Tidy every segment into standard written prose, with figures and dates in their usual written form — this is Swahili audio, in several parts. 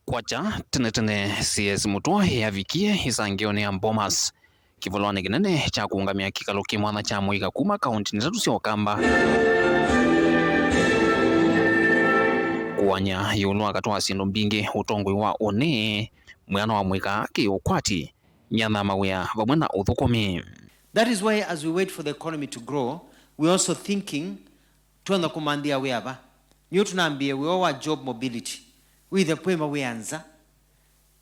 kwacha tene CS Mutua yavikie isangione ya Bomas kivolwane kinene cha kuungamia kikalo kimwana cha Mwika kuma kaunti nitatu sio kamba kuwanya yulu akatoa sindo mbingi utongwe wa one mwana wa Mwika kiukwati nyana mawea vamwena uthukomi. That is why as we wait for the economy to grow, we're also thinking tuanza kumandia weaba niyo tunaambie we all job mobility with the poema we anza.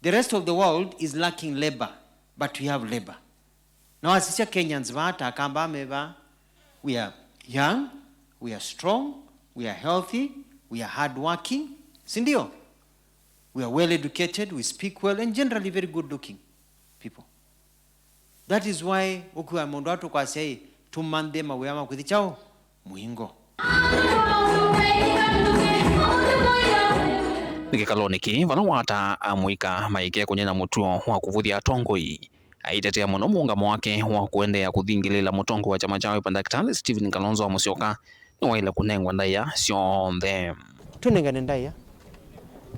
The rest of the world is lacking labor, but we have labor. Now as Kenyans vata kamba meba, we are young, we are strong, we are healthy, we are hardworking, sindio? We are well educated, we speak well, and generally very good looking people. That is why ukiwa mundu watu kwa sei tumande mawema kuthichao muingo. Nikikaloniki vana wata Mwika maike kunyena mutuo wa kuvuthia tongoi aitetea muno muungamo wake wa kuendea kuthingilila mutongo wa chama chawe Daktari Stephen Kalonzo wa Musyoka ni waila kunengwa ndaya sionthe tunengane ndaya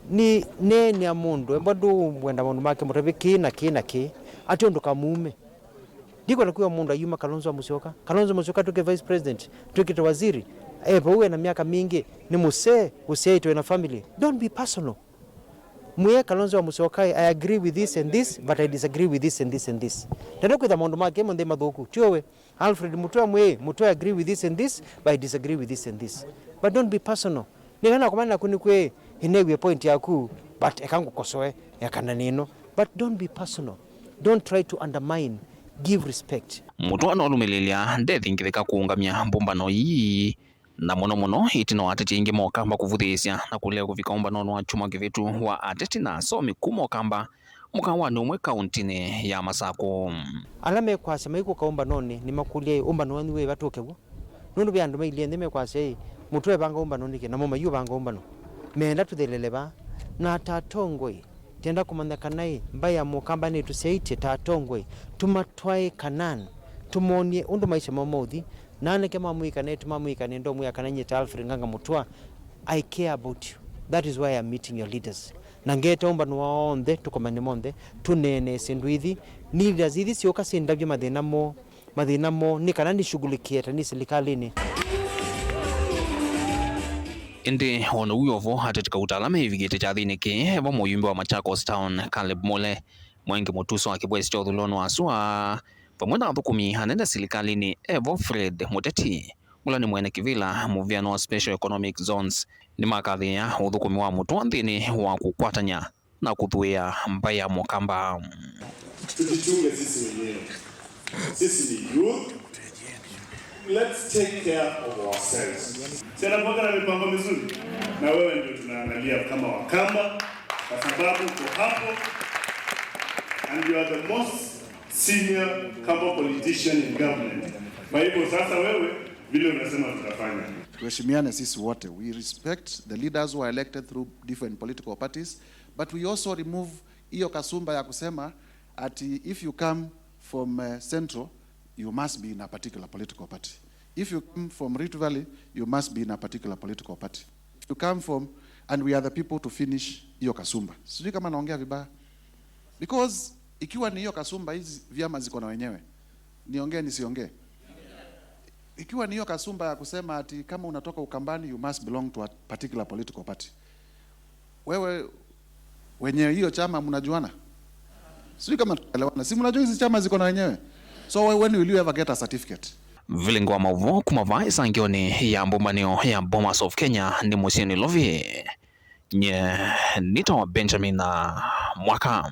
ni neni ya mundu embadu mwenda mundu make mutebiki na ki ationdo kamume ndiko nakuwa mundu ayuma Kalonzo wa Musyoka tuke vice president tuke waziri uwe na miaka mingi ni usee to na family. Don't be personal. Mwe Kalonzo wa Musyoka, I agree with this and this, but I disagree with this and this and this. Tendo kwa maundu make monde mathuku tiowe Alfred Mutua agree with this and this, but I disagree with this and this. But don't be personal. Nigana kumana kunikwe hinewe point yaku, but ekangu kosoe yakana nino. But don't be personal. Don't try to undermine. Give respect. Mutua no lumililia ndethi ngithika kuungamia mbumbano yi na muno itino ateti ingi mokamba kuvuthisya na kulea kuvika umbano wa chuma kivitu wa ateti na somi kumokamba mukawani umwe kauntini ya Masako. Alame kwa sema iko kaumbano ni makulie umbano wani we batokewo nundu byandu mailie ndeme kwa sei mutwe banga umbano nike na mama yu banga umbano menda tutheleleba na tatongoi tenda kumanyakanai mbaya mukamba ni tuseite tatongoi tumatwae kanan tumonie undu maisha mamothi nane kama Mwika tumamwika ndo Mwika nyeta Alfred Nganga Mutua. I care about you. That is why I'm meeting your leaders. Nangeta umba nuwaonde tukomane monde tunene sindwithi ni leaders hithi sioka sindavyo madhinamo ni kana nishughulikie tani serikalini. Indi ono uyovo hatetika utalame hivigete cha thiniki eva muyumbe wa Machakos Town Caleb Mole mwengi mutuso akibwesi cha uthulono wasua pamwe na thukumi hanene serikalini Evo Fred Muteti ula ni mwene kivila muviano wa Special Economic Zones ni makathia uthukumi wa Mutua nthini wa kukwatanya na kuthuia mbaya mukamba. Tujichunge sisi wenyewe. Sisi ni youth. Let's take care of ourselves. Sina mpaka na mipango mizuri na wewe ndio tunaangalia kama Wakamba kwa sababu uko hapo and you are the most senior Kamba politician in government. Kwa hivyo sasa wewe vile unasema tutafanya. Tuheshimiane sisi wote. We respect the leaders who are elected through different political parties, but we also remove hiyo kasumba ya kusema ati if you come from Central you must be in a particular political party. If you come from Rift Valley you must be in a particular political party. If you come from and we are the people to finish hiyo kasumba. Sijui kama naongea vibaya. Because ikiwa ni hiyo kasumba hizi vyama ziko na wenyewe. Niongee nisiongee. Ikiwa ni hiyo kasumba ya kusema ati kama unatoka Ukambani you must belong to a particular political party. Wewe wenyewe hiyo chama mnajuana? Sijui kama tuelewana. Si mnajua hizi chama ziko na wenyewe. So when will you ever get a certificate? Vilingwa mavu kumavai sangioni ya mbumbanio ya Bomas of Kenya ni Musieni Lovi nye nito Benjamin Mwaka.